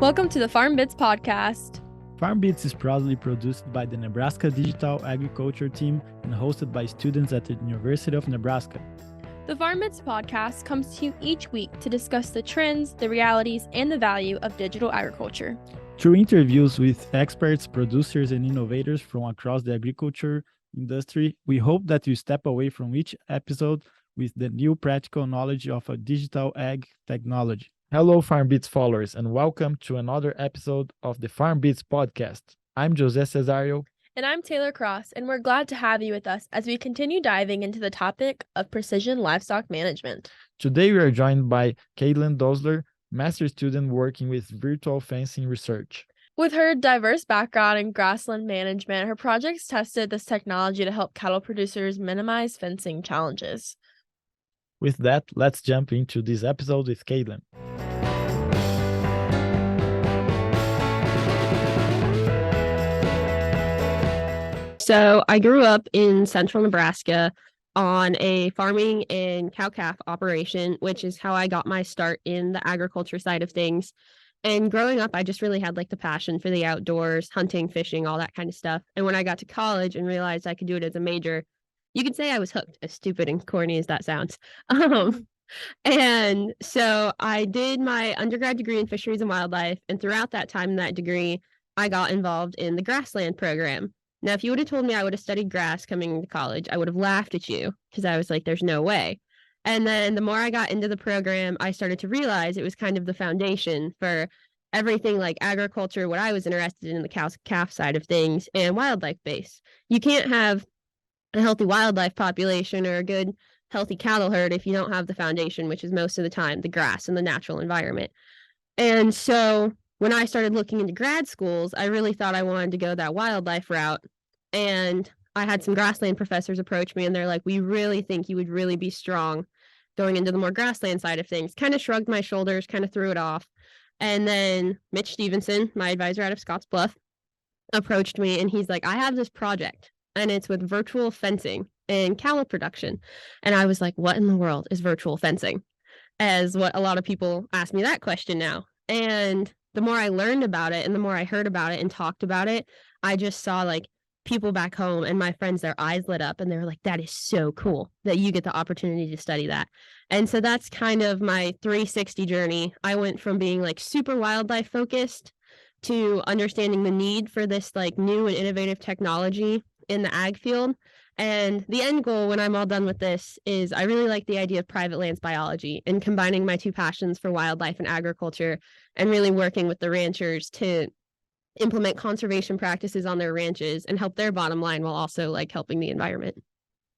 Welcome to the FarmBits podcast. FarmBits is proudly produced by the Nebraska Digital Agriculture Team and hosted by students at the University of Nebraska. The FarmBits podcast comes to you each week to discuss the trends, the realities, and the value of digital agriculture. Through interviews with experts, producers, and innovators from across the agriculture industry, we hope that you step away from each episode with the new practical knowledge of a digital ag technology. Hello, FarmBits followers, and welcome to another episode of the FarmBits podcast. I'm Jose Cesario. And I'm Taylor Cross, and we're glad to have you with us as we continue diving into the topic of precision livestock management. Today, we are joined by Kaitlyn Dozler, master's student working with virtual fencing research. With her diverse background in grassland management, her projects tested this technology to help cattle producers minimize fencing challenges. With that, let's jump into this episode with Kaitlyn. So I grew up in central Nebraska on a farming and cow-calf operation, which is how I got my start in the agriculture side of things. And growing up, I just really had the passion for the outdoors, hunting, fishing, all that kind of stuff. And when I got to college and realized I could do it as a major, you could say I was hooked, as stupid and corny as that sounds. And so I did my undergrad degree in fisheries and wildlife. And throughout that time in that degree, I got involved in the grassland program. Now, if you would have told me I would have studied grass coming to college, I would have laughed at you because I was like, there's no way. And then the more I got into the program, I started to realize it was kind of the foundation for everything like agriculture, what I was interested in the cow-calf side of things, and wildlife base. You can't have a healthy wildlife population or a good, healthy cattle herd if you don't have the foundation, which is most of the time the grass and the natural environment. And so when I started looking into grad schools, I really thought I wanted to go that wildlife route. And I had some grassland professors approach me and they're like, we really think you would really be strong going into the more grassland side of things. Kind of shrugged my shoulders, kind of threw it off. And then Mitch Stevenson, my advisor out of Scottsbluff, approached me and he's like, I have this project and it's with virtual fencing and cattle production. And I was like, what in the world is virtual fencing? As what a lot of people ask me that question now. And the more I learned about it and the more I heard about it and talked about it, I just saw people back home and my friends, their eyes lit up and they were like, that is so cool that you get the opportunity to study that. And so that's kind of my 360 journey. I went from being super wildlife focused to understanding the need for this new and innovative technology in the ag field. And the end goal when I'm all done with this is I really like the idea of private lands biology and combining my two passions for wildlife and agriculture and really working with the ranchers to implement conservation practices on their ranches and help their bottom line while also helping the environment.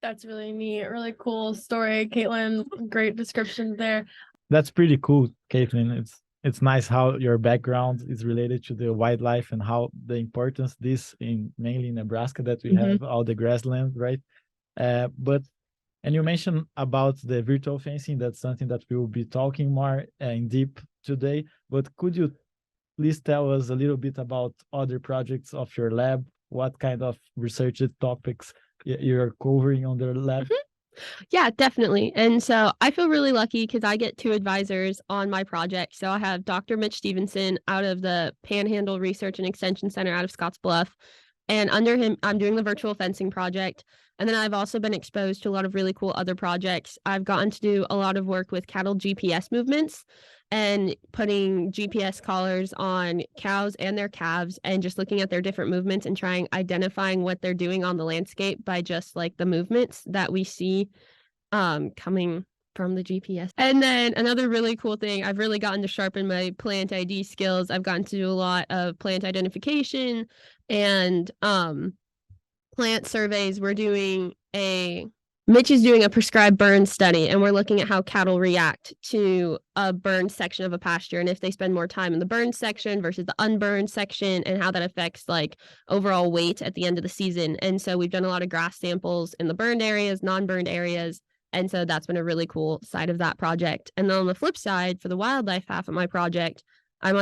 That's really neat. Really cool story, Kaitlyn. Great description there. That's pretty cool, Kaitlyn. It's nice how your background is related to the wildlife and how the importance this in mainly Nebraska that we have all the grassland, right? And you mentioned about the virtual fencing. That's something that we will be talking more in deep today. But could you please tell us a little bit about other projects of your lab? What kind of research topics you're covering on the lab? Yeah, definitely. And so I feel really lucky because I get two advisors on my project. So I have Dr. Mitch Stevenson out of the Panhandle Research and Extension Center out of Scottsbluff. And under him, I'm doing the virtual fencing project. And then I've also been exposed to a lot of really cool other projects. I've gotten to do a lot of work with cattle GPS movements and putting GPS collars on cows and their calves and just looking at their different movements and identifying what they're doing on the landscape by just the movements that we see coming from the GPS. And then another really cool thing, I've really gotten to sharpen my plant ID skills. I've gotten to do a lot of plant identification and plant surveys. Mitch is doing a prescribed burn study, and we're looking at how cattle react to a burned section of a pasture and if they spend more time in the burned section versus the unburned section and how that affects overall weight at the end of the season. And so we've done a lot of grass samples in the burned areas, non-burned areas. And so that's been a really cool side of that project. And then on the flip side, for the wildlife half of my project, I'm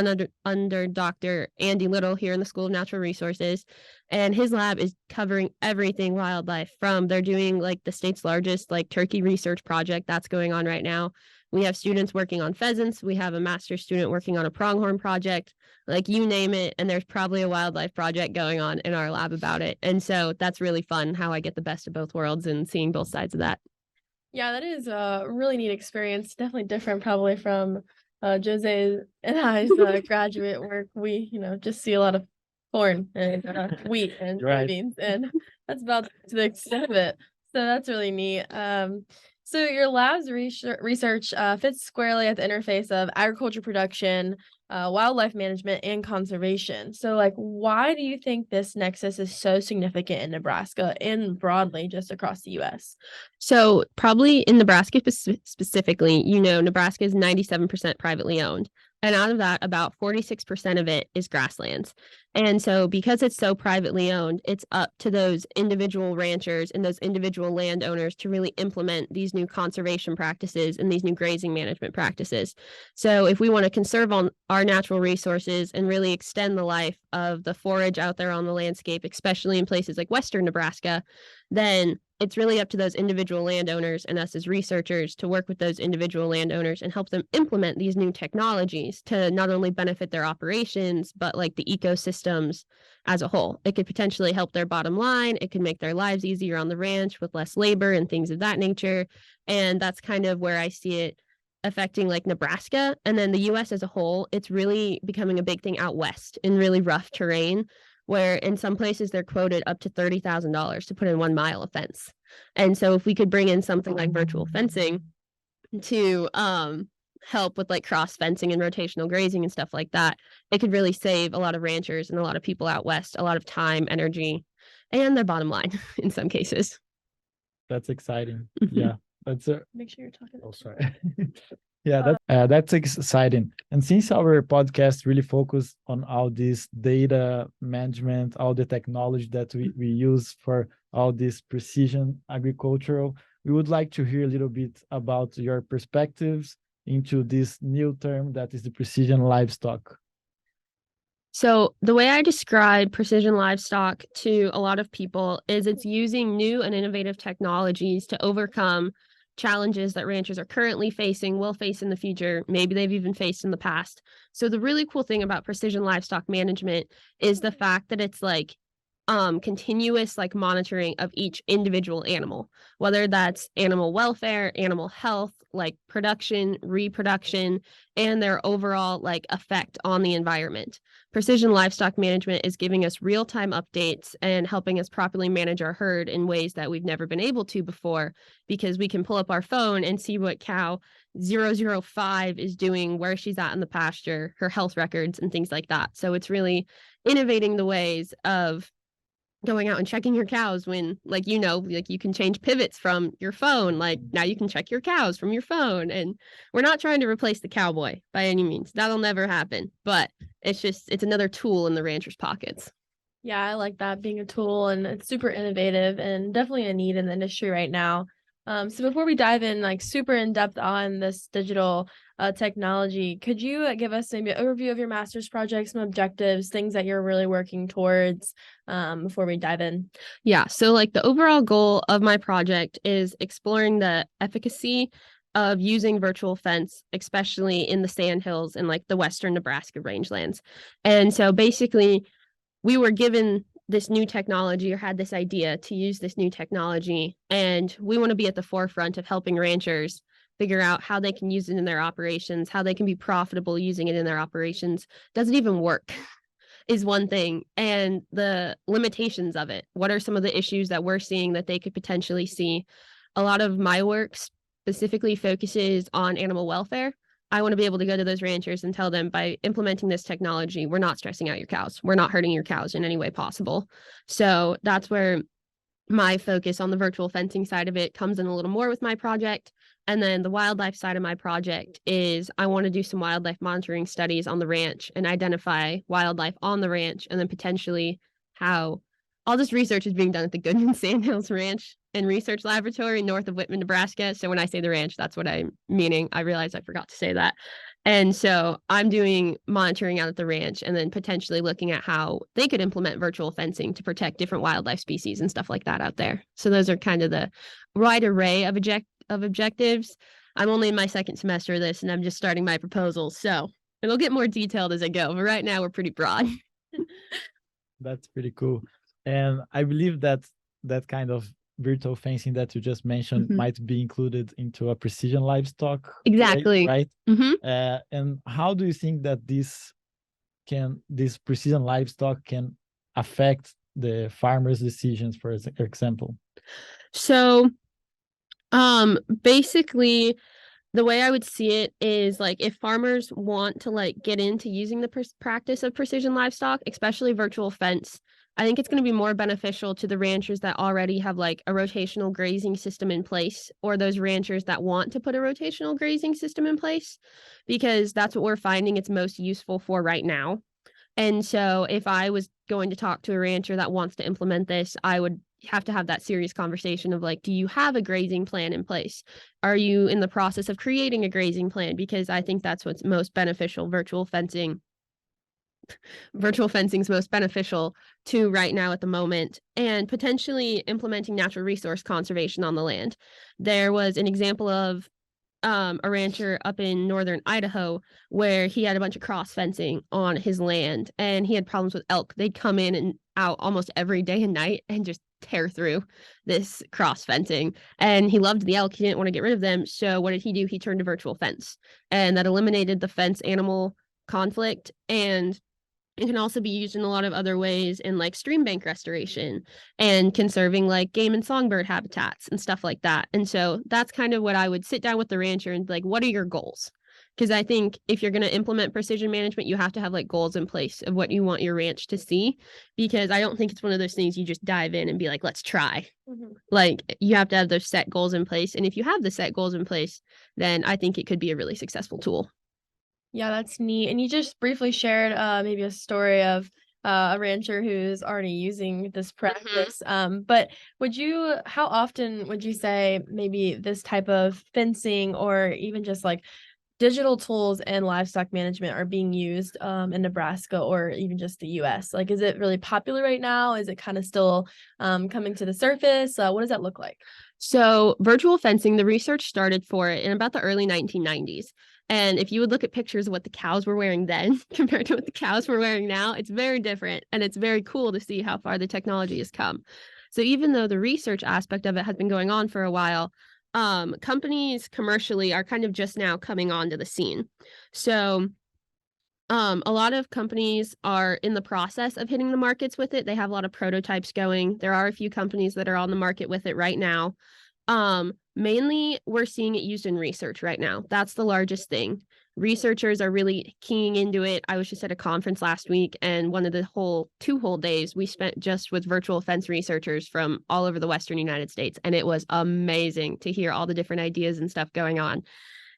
under Dr. Andy Little here in the School of Natural Resources, and his lab is covering everything wildlife. They're doing the state's largest turkey research project that's going on right now, We have students working on pheasants. We have a master's student working on a pronghorn project, like you name it. And there's probably a wildlife project going on in our lab about it. And so that's really fun how I get the best of both worlds and seeing both sides of that. Yeah, that is a really neat experience. Definitely different probably from Jose and I's graduate work. We, just see a lot of corn and wheat and soybeans, and that's about to the extent of it. So that's really neat. So your lab's research fits squarely at the interface of agriculture production, wildlife management, and conservation. So, like, why do you think this nexus is so significant in Nebraska and broadly just across the U.S.? So probably in Nebraska specifically, Nebraska is 97% privately owned. And out of that, about 46% of it is grasslands. And so because it's so privately owned, it's up to those individual ranchers and those individual landowners to really implement these new conservation practices and these new grazing management practices. So if we want to conserve on our natural resources and really extend the life of the forage out there on the landscape, especially in places like Western Nebraska, then it's really up to those individual landowners and us as researchers to work with those individual landowners and help them implement these new technologies to not only benefit their operations, but like the ecosystems as a whole. It could potentially help their bottom line. It could make their lives easier on the ranch with less labor and things of that nature. And that's kind of where I see it affecting like Nebraska. And then the US as a whole, it's really becoming a big thing out west in really rough terrain, where in some places they're quoted up to $30,000 to put in 1 mile of fence. And so if we could bring in something like virtual fencing to help with like cross fencing and rotational grazing and stuff like that, it could really save a lot of ranchers and a lot of people out west a lot of time, energy, and their bottom line in some cases. That's exciting. Yeah. That's make sure you're talking. Oh, sorry. Yeah, that's exciting. And since our podcast really focused on all this data management, all the technology that we use for all this precision agricultural, we would like to hear a little bit about your perspectives into this new term that is the precision livestock. So the way I describe precision livestock to a lot of people is it's using new and innovative technologies to overcome challenges that ranchers are currently facing, will face in the future, maybe they've even faced in the past. So the really cool thing about precision livestock management is the fact that it's like continuous like monitoring of each individual animal, whether that's animal welfare, animal health, like production, reproduction, and their overall like effect on the environment. Precision livestock management is giving us real-time updates and helping us properly manage our herd in ways that we've never been able to before, because we can pull up our phone and see what cow 005 is doing, where she's at in the pasture, her health records, and things like that. So it's really innovating the ways of going out and checking your cows when, like, you can change pivots from your phone. Like now you can check your cows from your phone. And we're not trying to replace the cowboy by any means. That'll never happen. But it's another tool in the rancher's pockets. Yeah, I like that being a tool, and it's super innovative and definitely a need in the industry right now. So before we dive in, like super in depth on this digital technology, could you give us maybe an overview of your master's project, some objectives, things that you're really working towards before we dive in? Yeah, so like the overall goal of my project is exploring the efficacy of using virtual fence, especially in the sandhills and like the Western Nebraska rangelands. And so basically we were given this new technology, or had this idea to use this new technology, and we want to be at the forefront of helping ranchers figure out how they can use it in their operations, how they can be profitable using it in their operations. Does it even work is one thing, and the limitations of it. What are some of the issues that we're seeing that they could potentially see? A lot of my work specifically focuses on animal welfare. I want to be able to go to those ranchers and tell them, by implementing this technology, we're not stressing out your cows. We're not hurting your cows in any way possible. So that's where my focus on the virtual fencing side of it comes in a little more with my project. And then the wildlife side of my project is I want to do some wildlife monitoring studies on the ranch and identify wildlife on the ranch, and then potentially how all this research is being done at the Goodman Sandhills Ranch and Research Laboratory north of Whitman, Nebraska. So when I say the ranch, that's what I'm meaning. I realized I forgot to say that. And so I'm doing monitoring out at the ranch and then potentially looking at how they could implement virtual fencing to protect different wildlife species and stuff like that out there. So those are kind of the wide array of objectives. I'm only in my second semester of this and I'm just starting my proposal. So it'll get more detailed as I go. But right now we're pretty broad. That's pretty cool. And I believe that that kind of virtual fencing that you just mentioned might be included into a precision livestock. Exactly. Right? Mm-hmm. And how do you think that this precision livestock can affect the farmers' decisions, for example? So basically the way I would see it is like if farmers want to like get into using the practice of precision livestock, especially virtual fence, I think it's going to be more beneficial to the ranchers that already have like a rotational grazing system in place, or those ranchers that want to put a rotational grazing system in place, because that's what we're finding it's most useful for right now. And so if I was going to talk to a rancher that wants to implement this, I would have to have that serious conversation of like, do you have a grazing plan in place? Are you in the process of creating a grazing plan? Because I think that's what's most beneficial. Virtual fencing is most beneficial to right now at the moment, and potentially implementing natural resource conservation on the land. There was an example of a rancher up in northern Idaho where he had a bunch of cross fencing on his land and he had problems with elk. They'd come in and out almost every day and night and just tear through this cross fencing. And he loved the elk. He didn't want to get rid of them. So what did he do? He turned to virtual fence, and that eliminated the fence animal conflict. And it can also be used in a lot of other ways in like stream bank restoration and conserving like game and songbird habitats and stuff like that. And so that's kind of what I would sit down with the rancher and like, what are your goals? Because I think if you're going to implement precision management, you have to have like goals in place of what you want your ranch to see, because I don't think it's one of those things you just dive in and be like, let's try. Like you have to have those set goals in place. And if you have the set goals in place, then I think it could be a really successful tool. Yeah, that's neat. And you just briefly shared maybe a story of a rancher who's already using this practice. But how often would you say maybe this type of fencing or even just like digital tools and livestock management are being used in Nebraska or even just the US? Like, is it really popular right now? Is it kind of still coming to the surface? What does that look like? So virtual fencing, the research started for it in about the early 1990s. And if you would look at pictures of what the cows were wearing then compared to what the cows were wearing now, it's very different. And it's very cool to see how far the technology has come. So even though the research aspect of it has been going on for a while, companies commercially are kind of just now coming onto the scene. So a lot of companies are in the process of hitting the markets with it. They have a lot of prototypes going. There are a few companies that are on the market with it right now. Mainly we're seeing it used in research right now. That's the largest thing. Researchers are really keying into it. I was just at a conference last week, and one of the two whole days we spent just with virtual fence researchers from all over the Western United States. And it was amazing to hear all the different ideas and stuff going on.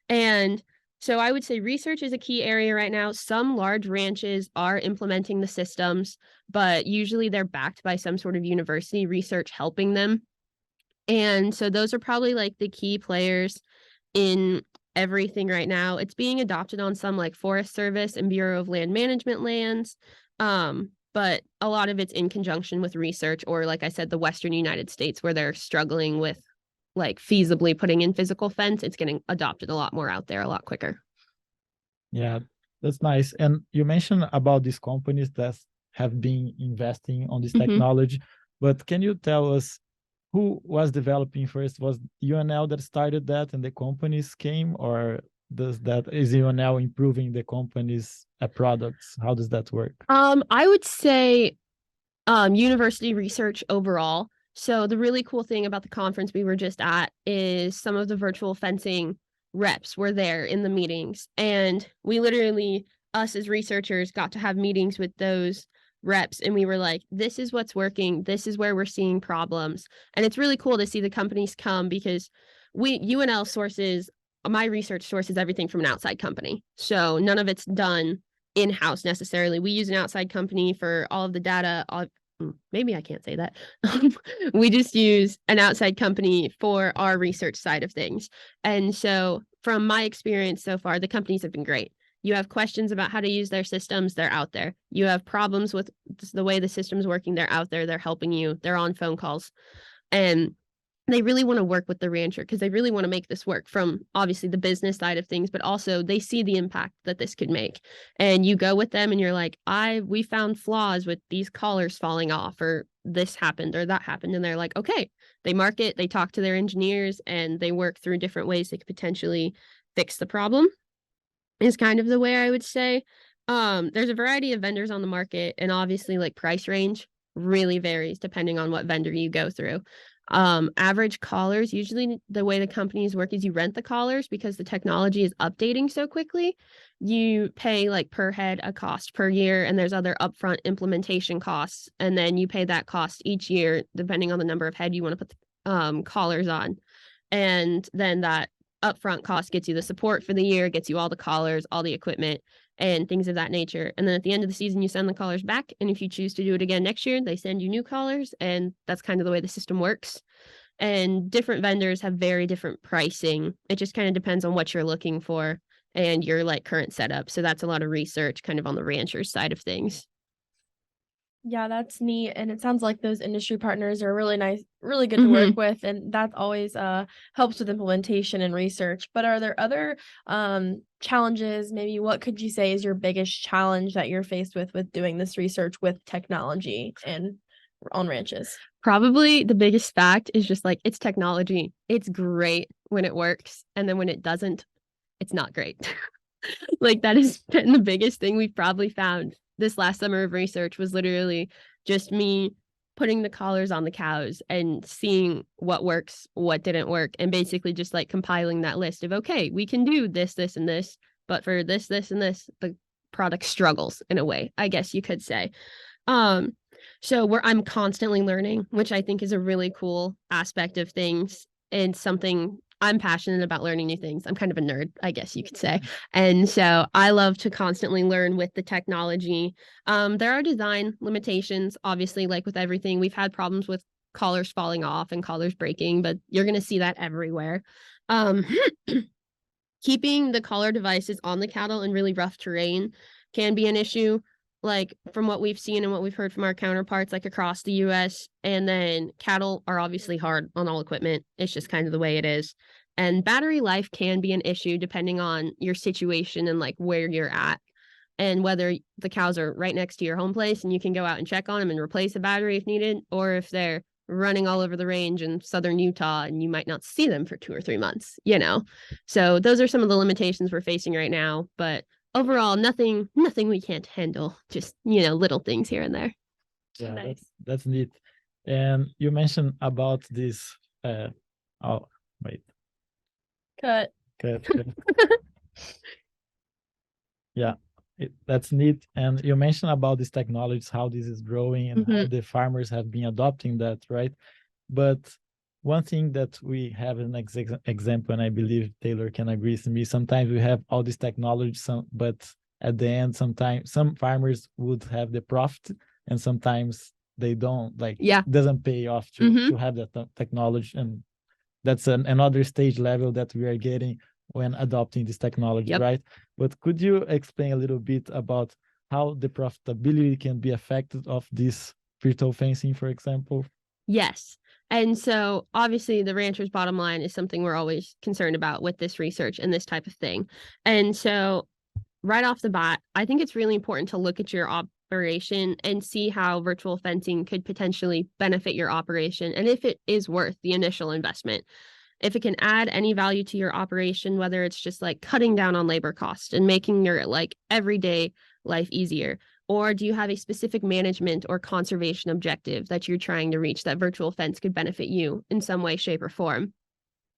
And so I would say research is a key area right now. Some large ranches are implementing the systems, but usually they're backed by some sort of university research helping them. And so those are probably like the key players in everything right now. It's being adopted on some like Forest Service and Bureau of Land Management lands. But a lot of it's in conjunction with research, or like I said, the Western United States, where they're struggling with like feasibly putting in physical fence. It's getting adopted a lot more out there a lot quicker. Yeah, that's nice. And you mentioned about these companies that have been investing on this technology, but can you tell us who was developing first? Was UNL that started that and the companies came, or is UNL improving the company's products? How does that work? I would say university research overall. So the really cool thing about the conference we were just at is some of the virtual fencing reps were there in the meetings, and we literally, us as researchers, got to have meetings with those reps, and we were like, this is what's working, this is where we're seeing problems. And it's really cool to see the companies come, because UNL sources, my research sources everything from an outside company, so none of it's done in-house necessarily. We use an outside company for all of the data. Maybe I can't say that. We just use an outside company for our research side of things. And so from my experience so far, the companies have been great. You have questions about how to use their systems, they're out there. You have problems with the way the system's working, they're out there, they're helping you, they're on phone calls. And they really want to work with the rancher because they really want to make this work from obviously the business side of things, but also they see the impact that this could make. And you go with them and you're like, we found flaws with these collars falling off, or this happened or that happened. And they're like, okay, they mark it, they talk to their engineers, and they work through different ways they could potentially fix the problem, is kind of the way I would say. There's a variety of vendors on the market, and obviously like price range really varies depending on what vendor you go through. Average collars, usually the way the companies work is you rent the collars because the technology is updating so quickly. You pay like per head a cost per year, and there's other upfront implementation costs, and then you pay that cost each year depending on the number of head you want to put the collars on. And then that upfront cost gets you the support for the year, gets you all the collars, all the equipment, and things of that nature. And then at the end of the season, you send the collars back. And if you choose to do it again next year, they send you new collars. And that's kind of the way the system works. And different vendors have very different pricing. It just kind of depends on what you're looking for and your like current setup. So that's a lot of research kind of on the rancher's side of things. Yeah, that's neat. And it sounds like those industry partners are really nice, really good to work with. And that always helps with implementation and research. But are there other challenges? Maybe what could you say is your biggest challenge that you're faced with doing this research with technology and on ranches? Probably the biggest fact is just like, it's technology. It's great when it works. And then when it doesn't, it's not great. Like that has been the biggest thing we've probably found this last summer of research, was literally just me putting the collars on the cows and seeing what works, what didn't work, and basically just like compiling that list of, okay, we can do this, this, and this, but for this, this, and this, the product struggles in a way, I guess you could say. So I'm constantly learning, which I think is a really cool aspect of things, and something I'm passionate about learning new things. I'm kind of a nerd, I guess you could say. And so I love to constantly learn with the technology. There are design limitations, obviously, like with everything. We've had problems with collars falling off and collars breaking, but you're going to see that everywhere. Keeping the collar devices on the cattle in really rough terrain can be an issue, like from what we've seen and what we've heard from our counterparts like across the US. And then cattle are obviously hard on all equipment. It's just kind of the way it is. And battery life can be an issue depending on your situation and like where you're at, and whether the cows are right next to your home place and you can go out and check on them and replace a battery if needed, or if they're running all over the range in southern Utah and you might not see them for 2 or 3 months, you know. So those are some of the limitations we're facing right now, but overall, nothing we can't handle, just, you know, little things here and there. Yeah, Nice. that's neat. And you mentioned about this Cut. Yeah, that's neat. And you mentioned about these technologies, how this is growing and how the farmers have been adopting that, right? But one thing that we have an example, and I believe Taylor can agree with me, sometimes we have all this technology, but at the end, sometimes some farmers would have the profit and sometimes they don't, like, doesn't pay off to have that technology. And that's another stage level that we are getting when adopting this technology, right? But could you explain a little bit about how the profitability can be affected of this virtual fencing, for example? Yes. And so obviously the rancher's bottom line is something we're always concerned about with this research and this type of thing. And so right off the bat, I think it's really important to look at your operation and see how virtual fencing could potentially benefit your operation, and if it is worth the initial investment. If it can add any value to your operation, whether it's just like cutting down on labor costs and making your like everyday life easier, or do you have a specific management or conservation objective that you're trying to reach that virtual fence could benefit you in some way, shape, or form,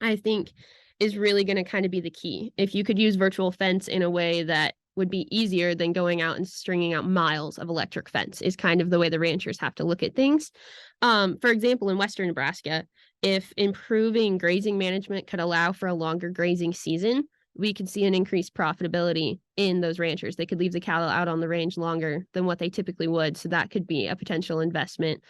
I think is really going to kind of be the key. If you could use virtual fence in a way that would be easier than going out and stringing out miles of electric fence, is kind of the way the ranchers have to look at things. For example, in Western Nebraska, if improving grazing management could allow for a longer grazing season, we could see an increased profitability in those ranchers. They could leave the cattle out on the range longer than what they typically would. So that could be a potential investment.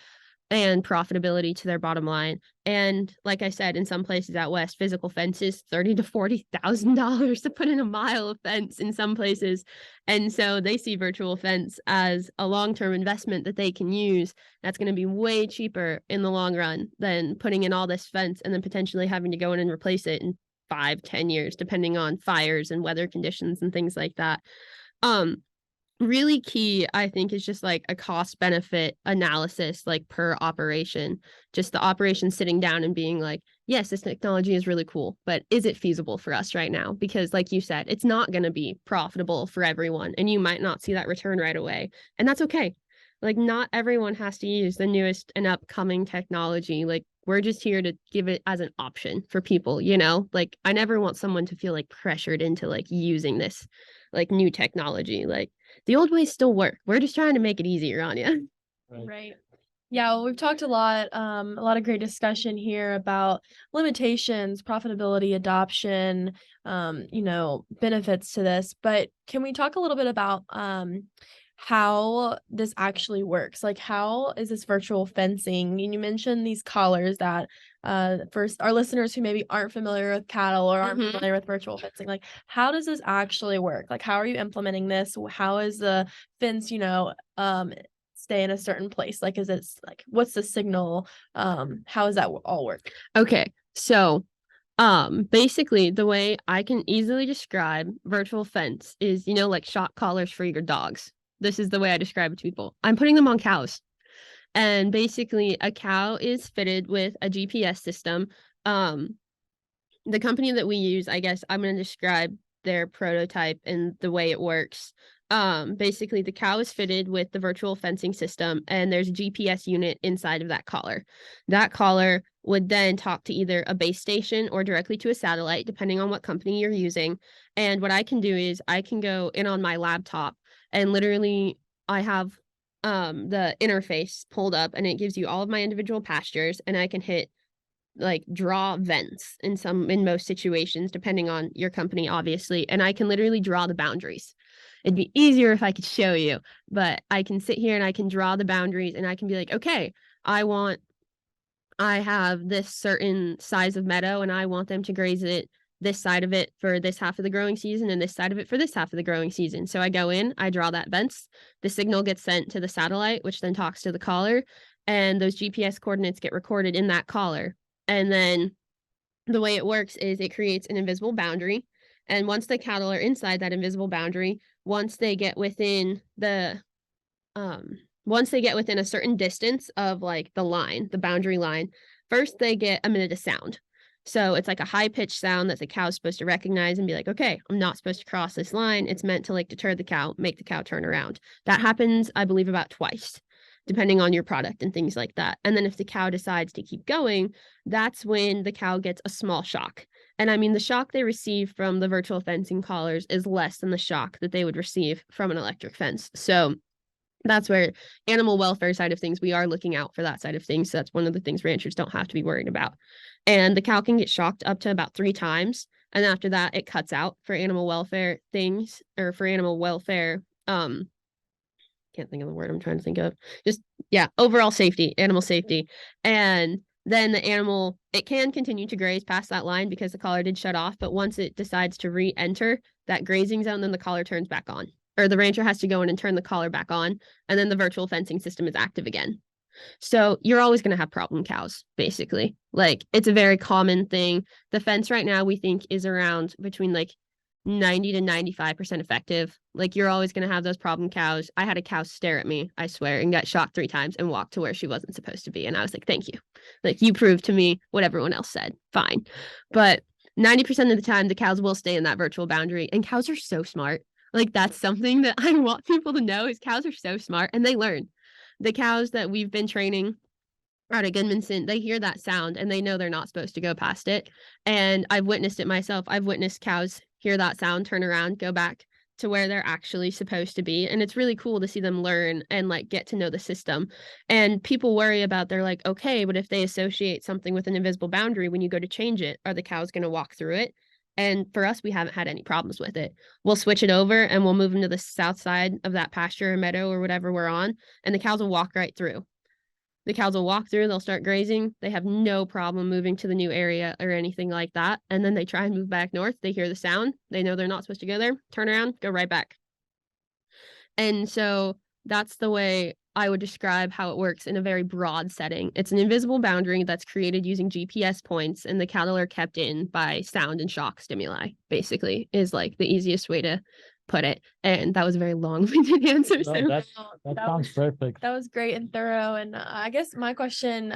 and profitability to their bottom line. And like I said, in some places out west, physical fences $30,000 to $40,000 to put in a mile of fence in some places. And so they see virtual fence as a long-term investment that they can use. That's going to be way cheaper in the long run than putting in all this fence and then potentially having to go in and replace it in 5-10 years, depending on fires and weather conditions and things like that. Really key, I think, is just like a cost benefit analysis, like per operation, just the operation sitting down and being like, yes, this technology is really cool, but is it feasible for us right now? Because like you said, it's not going to be profitable for everyone, and you might not see that return right away. And that's okay. Like, not everyone has to use the newest and upcoming technology. Like, we're just here to give it as an option for people, you know? Like, I never want someone to feel like pressured into like using this like new technology. Like, the old ways still work. We're just trying to make it easier on you. Right. Yeah, well, we've talked a lot of great discussion here about limitations, profitability, adoption, benefits to this. But can we talk a little bit about how this actually works? Like, how is this virtual fencing? And you mentioned these collars that first our listeners who maybe aren't familiar with cattle or aren't familiar with virtual fencing, like, how does this actually work? Like, how are you implementing this? How is the fence, stay in a certain place? Like, is it like, what's the signal? How does that all work? Okay, so basically the way I can easily describe virtual fence is, like shock collars for your dogs. This is the way I describe it to people. I'm putting them on cows. And basically a cow is fitted with a GPS system. The company that we use, I guess I'm going to describe their prototype and the way it works. Basically the cow is fitted with the virtual fencing system, and there's a GPS unit inside of that collar. That collar would then talk to either a base station or directly to a satellite, depending on what company you're using. And what I can do is I can go in on my laptop and literally I have the interface pulled up, and it gives you all of my individual pastures, and I can hit like draw vents in most situations, depending on your company, obviously. And I can literally draw the boundaries. It'd be easier if I could show you, but I can sit here and I can draw the boundaries, and I can be like, okay, I have this certain size of meadow and I want them to graze it this side of it for this half of the growing season and this side of it for this half of the growing season. So I go in, I draw that fence, the signal gets sent to the satellite, which then talks to the collar, and those GPS coordinates get recorded in that collar. And then the way it works is it creates an invisible boundary. And once the cattle are inside that invisible boundary, once they get within a certain distance of like the boundary line, first they get a minute of sound. So it's like a high-pitched sound that the cow's supposed to recognize and be like, okay, I'm not supposed to cross this line. It's meant to like deter the cow, make the cow turn around. That happens, I believe, about twice, depending on your product and things like that. And then if the cow decides to keep going, that's when the cow gets a small shock. And I mean, the shock they receive from the virtual fencing collars is less than the shock that they would receive from an electric fence. So that's where animal welfare side of things, we are looking out for that side of things. So that's one of the things ranchers don't have to be worried about. And the cow can get shocked up to about 3 times. And after that, it cuts out for animal welfare things, or for animal welfare. Can't think of the word I'm trying to think of. Overall safety, animal safety. And then the animal, it can continue to graze past that line because the collar did shut off. But once it decides to re-enter that grazing zone, then the collar turns back on. Or the rancher has to go in and turn the collar back on, and then the virtual fencing system is active again. So you're always going to have problem cows, basically. Like, it's a very common thing. The fence right now, we think, is around between like 90 to 95% effective. Like, you're always going to have those problem cows. I had a cow stare at me, I swear, and got shocked 3 times and walked to where she wasn't supposed to be. And I was like, thank you. Like, you proved to me what everyone else said. Fine. But 90% of the time, the cows will stay in that virtual boundary. And cows are so smart. Like, that's something that I want people to know, is cows are so smart and they learn. The cows that we've been training out at Goodmanson, they hear that sound and they know they're not supposed to go past it. And I've witnessed it myself. I've witnessed cows hear that sound, turn around, go back to where they're actually supposed to be. And it's really cool to see them learn and like get to know the system. And people worry about, they're like, okay, but if they associate something with an invisible boundary, when you go to change it, are the cows going to walk through it? And for us, we haven't had any problems with it. We'll switch it over and we'll move them to the south side of that pasture or meadow or whatever we're on, and the cows will walk right through. The cows will walk through, they'll start grazing. They have no problem moving to the new area or anything like that. And then they try and move back north. They hear the sound. They know they're not supposed to go there. Turn around, go right back. And so that's the way I would describe how it works in a very broad setting. It's an invisible boundary that's created using GPS points, and the cattle are kept in by sound and shock stimuli, basically, is like the easiest way to put it. And that was a very long-winded answer. No, So that sounds perfect. That was great and thorough. And I guess my question,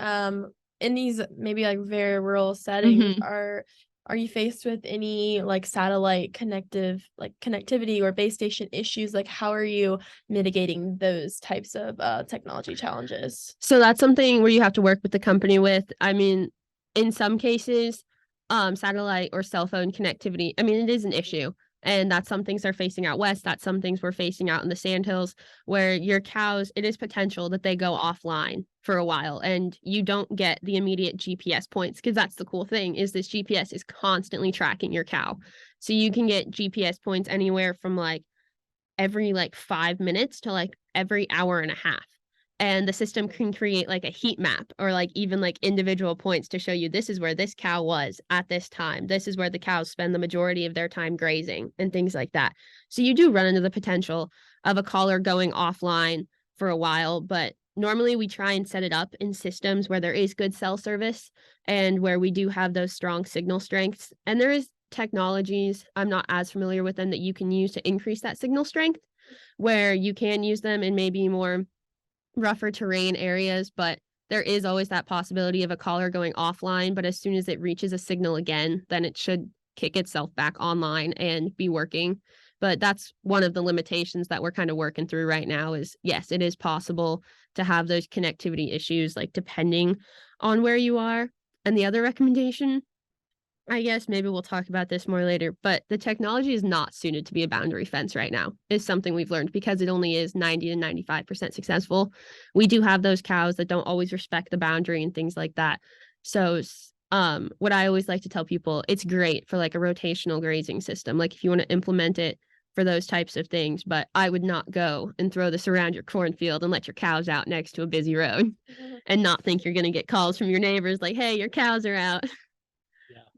in these maybe like very rural settings, are you faced with any like satellite connectivity or base station issues? Like, how are you mitigating those types of technology challenges? So that's something where you have to work with the company with. I mean, in some cases, satellite or cell phone connectivity, I mean, it is an issue. And that's some things they're facing out west. That's some things we're facing out in the sandhills, where your cows, it is potential that they go offline for a while and you don't get the immediate GPS points, because that's the cool thing, is this GPS is constantly tracking your cow. So you can get GPS points anywhere from like every like 5 minutes to like every hour and a half. And the system can create like a heat map or like even like individual points to show you this is where this cow was at this time. This is where the cows spend the majority of their time grazing and things like that. So you do run into the potential of a caller going offline for a while, but normally we try and set it up in systems where there is good cell service and where we do have those strong signal strengths. And there is technologies, I'm not as familiar with them, that you can use to increase that signal strength, where you can use them in maybe more rougher terrain areas, but there is always that possibility of a caller going offline. But as soon as it reaches a signal again, then it should kick itself back online and be working. But that's one of the limitations that we're kind of working through right now is, yes, it is possible to have those connectivity issues, like depending on where you are. And the other recommendation, I guess maybe we'll talk about this more later, but the technology is not suited to be a boundary fence right now, is something we've learned, because it only is 90 to 95% successful. We do have those cows that don't always respect the boundary and things like that. So what I always like to tell people, it's great for like a rotational grazing system, like if you want to implement it for those types of things, but I would not go and throw this around your cornfield and let your cows out next to a busy road and not think you're going to get calls from your neighbors like, hey, your cows are out.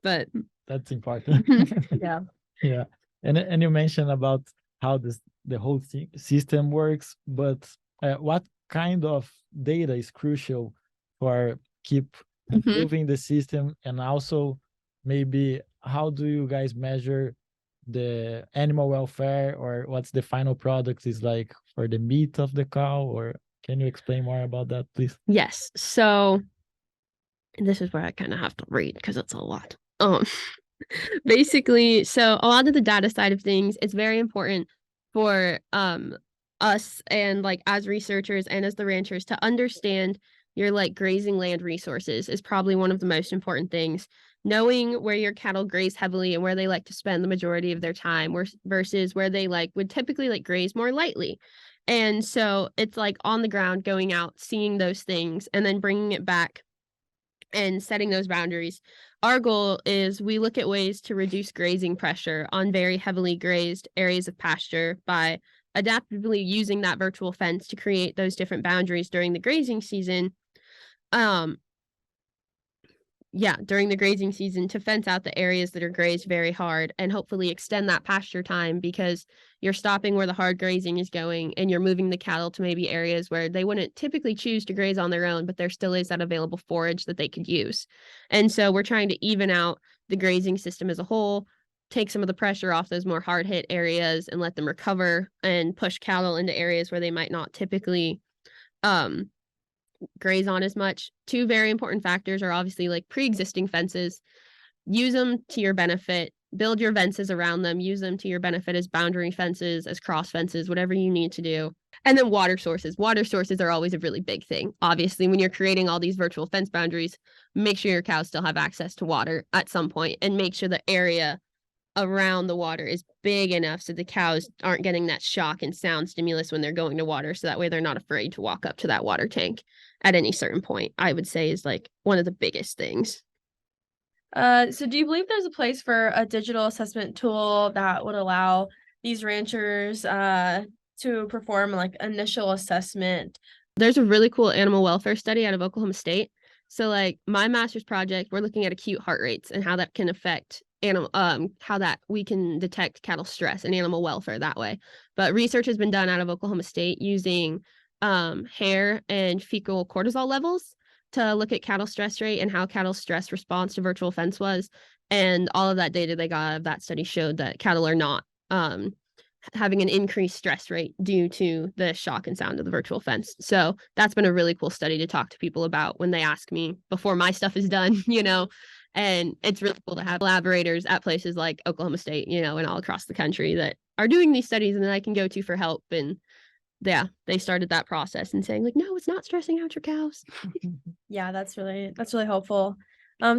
But that's important. Yeah. Yeah. And you mentioned about how the whole system works, but what kind of data is crucial for keep improving the system? And also maybe how do you guys measure the animal welfare, or what's the final product is like for the meat of the cow? Or can you explain more about that, please? Yes. So this is where I kind of have to read because it's a lot. Basically, so a lot of the data side of things, it's very important for us and like as researchers and as the ranchers to understand your like grazing land resources is probably one of the most important things. Knowing where your cattle graze heavily and where they like to spend the majority of their time versus where they like would typically like graze more lightly. And so it's like on the ground, going out, seeing those things and then bringing it back and setting those boundaries. Our goal is we look at ways to reduce grazing pressure on very heavily grazed areas of pasture by adaptively using that virtual fence to create those different boundaries during the grazing season. During the grazing season to fence out the areas that are grazed very hard and hopefully extend that pasture time, because you're stopping where the hard grazing is going and you're moving the cattle to maybe areas where they wouldn't typically choose to graze on their own, but there still is that available forage that they could use. And so we're trying to even out the grazing system as a whole, take some of the pressure off those more hard hit areas and let them recover and push cattle into areas where they might not typically graze on as much. Two very important factors are obviously like pre-existing fences. Use them to your benefit. Build your fences around them. Use them to your benefit as boundary fences, as cross fences, whatever you need to do. And then water sources. Water sources are always a really big thing. Obviously, when you're creating all these virtual fence boundaries, make sure your cows still have access to water at some point, and make sure the area around the water is big enough so the cows aren't getting that shock and sound stimulus when they're going to water, so that way they're not afraid to walk up to that water tank at any certain point, I would say is like one of the biggest things. So do you believe there's a place for a digital assessment tool that would allow these ranchers to perform like initial assessment There's a really cool animal welfare study out of Oklahoma State. So like my master's project, we're looking at acute heart rates and how that can affect animal how that we can detect cattle stress and animal welfare that way. But research has been done out of Oklahoma State using hair and fecal cortisol levels to look at cattle stress rate and how cattle stress response to virtual fence was. And all of that data they got out of that study showed that cattle are not having an increased stress rate due to the shock and sound of the virtual fence. So that's been a really cool study to talk to people about when they ask me before my stuff is done, you know. And it's really cool to have collaborators at places like Oklahoma State, you know, and all across the country that are doing these studies and that I can go to for help. And yeah, they started that process and saying like, no, it's not stressing out your cows. Yeah, that's really helpful.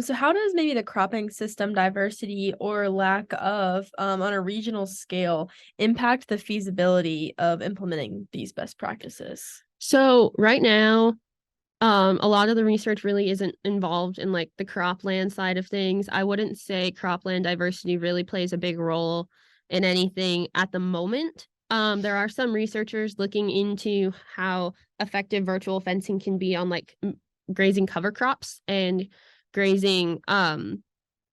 So how does maybe the cropping system diversity or lack of on a regional scale impact the feasibility of implementing these best practices? So right now, a lot of the research really isn't involved in like the cropland side of things. I wouldn't say cropland diversity really plays a big role in anything at the moment. There are some researchers looking into how effective virtual fencing can be on like grazing cover crops and grazing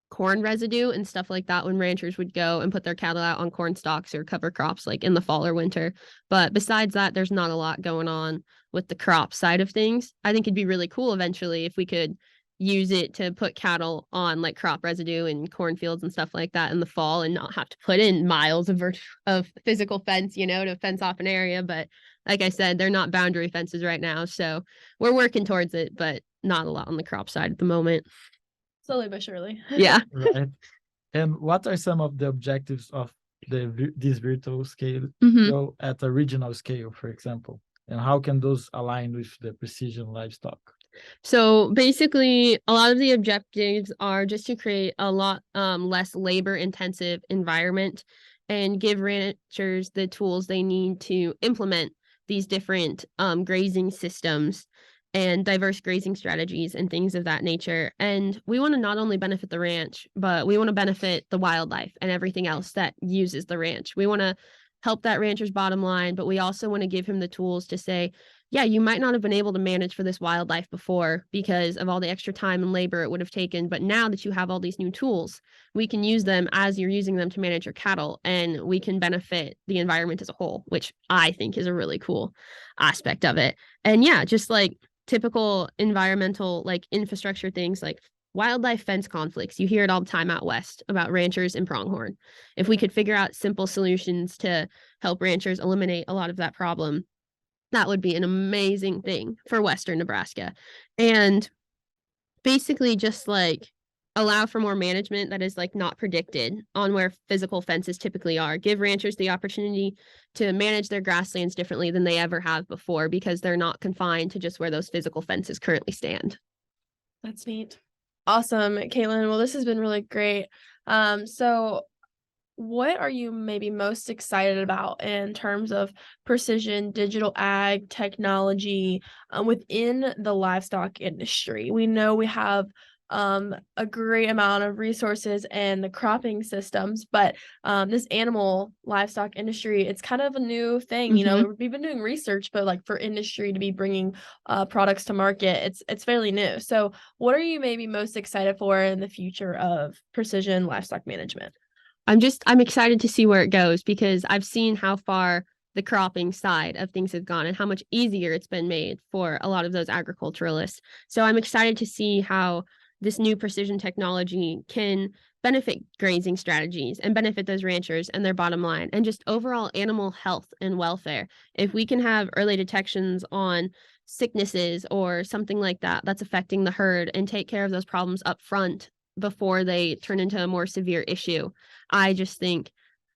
corn residue and stuff like that when ranchers would go and put their cattle out on corn stalks or cover crops like in the fall or winter. But besides that, there's not a lot going on with the crop side of things. I think it'd be really cool eventually if we could use it to put cattle on like crop residue and cornfields and stuff like that in the fall and not have to put in miles of physical fence, you know, to fence off an area. But like I said, they're not boundary fences right now. So we're working towards it, but not a lot on the crop side at the moment. Slowly but surely. Yeah. Right. And what are some of the objectives of this virtual scale at a regional scale, for example? And how can those align with the precision livestock? So basically, a lot of the objectives are just to create a lot less labor intensive environment and give ranchers the tools they need to implement these different grazing systems and diverse grazing strategies and things of that nature. And we want to not only benefit the ranch, but we want to benefit the wildlife and everything else that uses the ranch. We want to help that rancher's bottom line, but we also want to give him the tools to say, yeah, you might not have been able to manage for this wildlife before because of all the extra time and labor it would have taken. But now that you have all these new tools, we can use them as you're using them to manage your cattle, and we can benefit the environment as a whole, which I think is a really cool aspect of it. And yeah, just like typical environmental like infrastructure things like wildlife fence conflicts. You hear it all the time out west about ranchers and pronghorn. If we could figure out simple solutions to help ranchers eliminate a lot of that problem, that would be an amazing thing for Western Nebraska. And basically just like allow for more management that is like not predicted on where physical fences typically are. Give ranchers the opportunity to manage their grasslands differently than they ever have before because they're not confined to just where those physical fences currently stand. That's neat. Awesome, Kaitlyn. Well, this has been really great. So what are you maybe most excited about in terms of precision digital ag technology within the livestock industry? We know we have a great amount of resources and the cropping systems, but this animal livestock industry, it's kind of a new thing. You know, we've been doing research, but like for industry to be bringing products to market, it's fairly new. So what are you maybe most excited for in the future of precision livestock management? I'm excited to see where it goes because I've seen how far the cropping side of things has gone and how much easier it's been made for a lot of those agriculturalists. So I'm excited to see how this new precision technology can benefit grazing strategies and benefit those ranchers and their bottom line and just overall animal health and welfare. If we can have early detections on sicknesses or something like that that's affecting the herd and take care of those problems up front before they turn into a more severe issue, I just think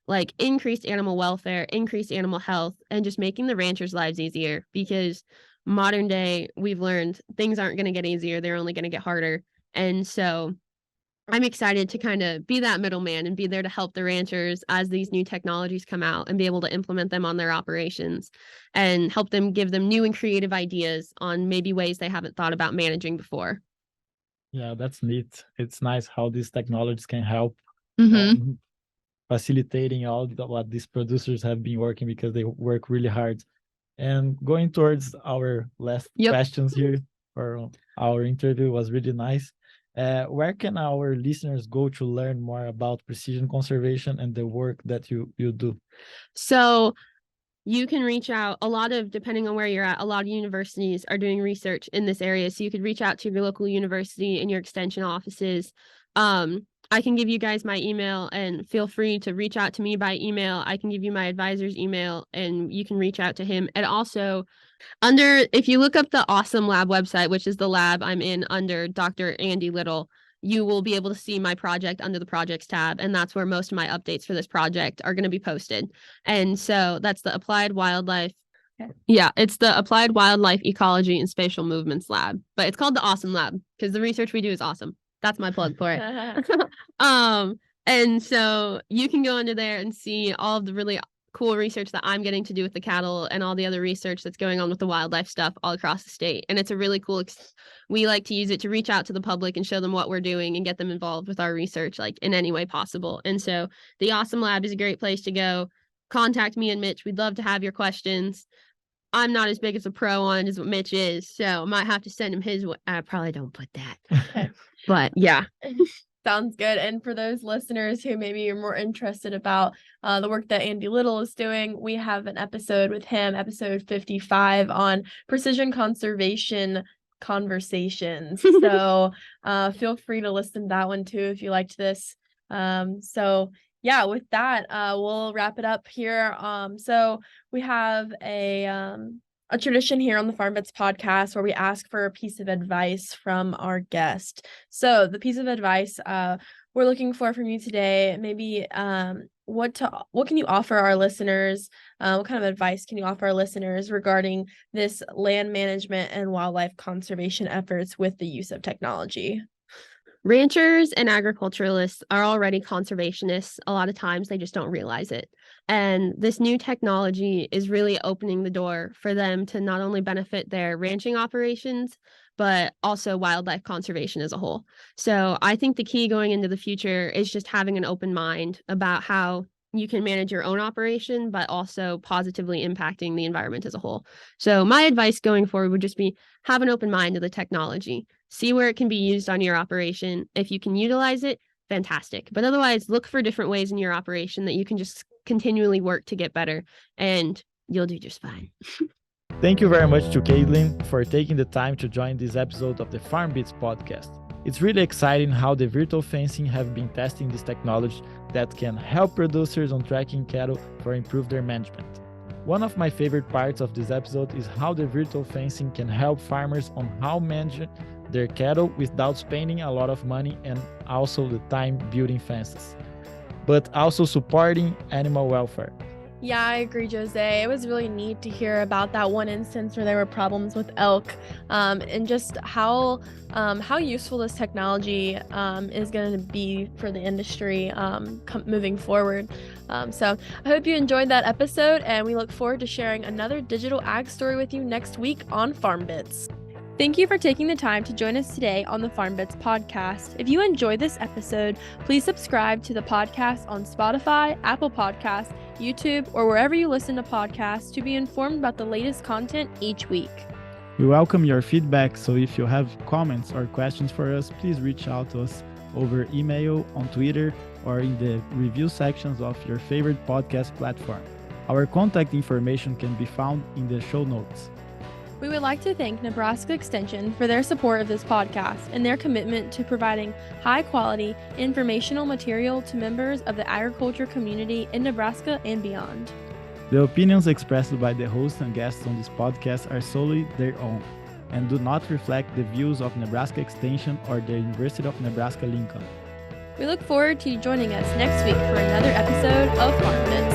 like increased animal welfare, increased animal health, and just making the ranchers' lives easier because modern day, we've learned things aren't going to get easier. They're only going to get harder. And so I'm excited to kind of be that middleman and be there to help the ranchers as these new technologies come out and be able to implement them on their operations and help them give them new and creative ideas on maybe ways they haven't thought about managing before. Yeah, that's neat. It's nice how these technologies can help facilitating all what these producers have been working because they work really hard. And going towards our last Yep. questions here for our interview was really nice. Where can our listeners go to learn more about precision conservation and the work that you do? So you can reach out depending on where you're at, a lot of universities are doing research in this area. So you could reach out to your local university and your extension offices. I can give you guys my email and feel free to reach out to me by email. I can give you my advisor's email and you can reach out to him. And also if you look up the AWESM Lab website, which is the lab I'm in under Dr. Andy Little, you will be able to see my project under the projects tab. And that's where most of my updates for this project are going to be posted. And so that's the Applied Wildlife. Okay. Yeah, it's the Applied Wildlife Ecology and Spatial Movements Lab, but it's called the AWESM Lab because the research we do is awesome. That's my plug for it. And so you can go under there and see all of the really cool research that I'm getting to do with the cattle and all the other research that's going on with the wildlife stuff all across the state. And it's a really cool, we like to use it to reach out to the public and show them what we're doing and get them involved with our research, like in any way possible. And so the AWESM Lab is a great place to go. Contact me and Mitch. We'd love to have your questions. I'm not as big as a pro on it as what Mitch is, so I might have to send him his way. I probably don't put that. Okay. But yeah. Sounds good. And for those listeners who maybe are more interested about the work that Andy Little is doing, we have an episode with him, episode 55, on precision conservation conversations. So feel free to listen to that one too if you liked this. So yeah, with that, we'll wrap it up here. So we have a tradition here on the FarmBits podcast where we ask for a piece of advice from our guest. So the piece of advice we're looking for from you today, maybe what can you offer our listeners? What kind of advice can you offer our listeners regarding this land management and wildlife conservation efforts with the use of technology? Ranchers and agriculturalists are already conservationists. A lot of times they just don't realize it. And this new technology is really opening the door for them to not only benefit their ranching operations, but also wildlife conservation as a whole. So I think the key going into the future is just having an open mind about how you can manage your own operation, but also positively impacting the environment as a whole. So my advice going forward would just be have an open mind to the technology. See where it can be used on your operation. If you can utilize it, fantastic. But otherwise, look for different ways in your operation that you can just continually work to get better, and you'll do just fine. Thank you very much to Kaitlyn for taking the time to join this episode of the FarmBits podcast. It's really exciting how the virtual fencing have been testing this technology that can help producers on tracking cattle for improve their management. One of my favorite parts of this episode is how the virtual fencing can help farmers on how manage their cattle without spending a lot of money and also the time building fences, but also supporting animal welfare. Yeah, I agree, Jose. It was really neat to hear about that one instance where there were problems with elk, and just how useful this technology is going to be for the industry moving forward. So I hope you enjoyed that episode, and we look forward to sharing another digital ag story with you next week on FarmBits. Thank you for taking the time to join us today on the FarmBits podcast. If you enjoyed this episode, please subscribe to the podcast on Spotify, Apple Podcasts, YouTube, or wherever you listen to podcasts to be informed about the latest content each week. We welcome your feedback, so if you have comments or questions for us, please reach out to us over email, on Twitter, or in the review sections of your favorite podcast platform. Our contact information can be found in the show notes. We would like to thank Nebraska Extension for their support of this podcast and their commitment to providing high-quality informational material to members of the agriculture community in Nebraska and beyond. The opinions expressed by the hosts and guests on this podcast are solely their own and do not reflect the views of Nebraska Extension or the University of Nebraska-Lincoln. We look forward to you joining us next week for another episode of FarmBits.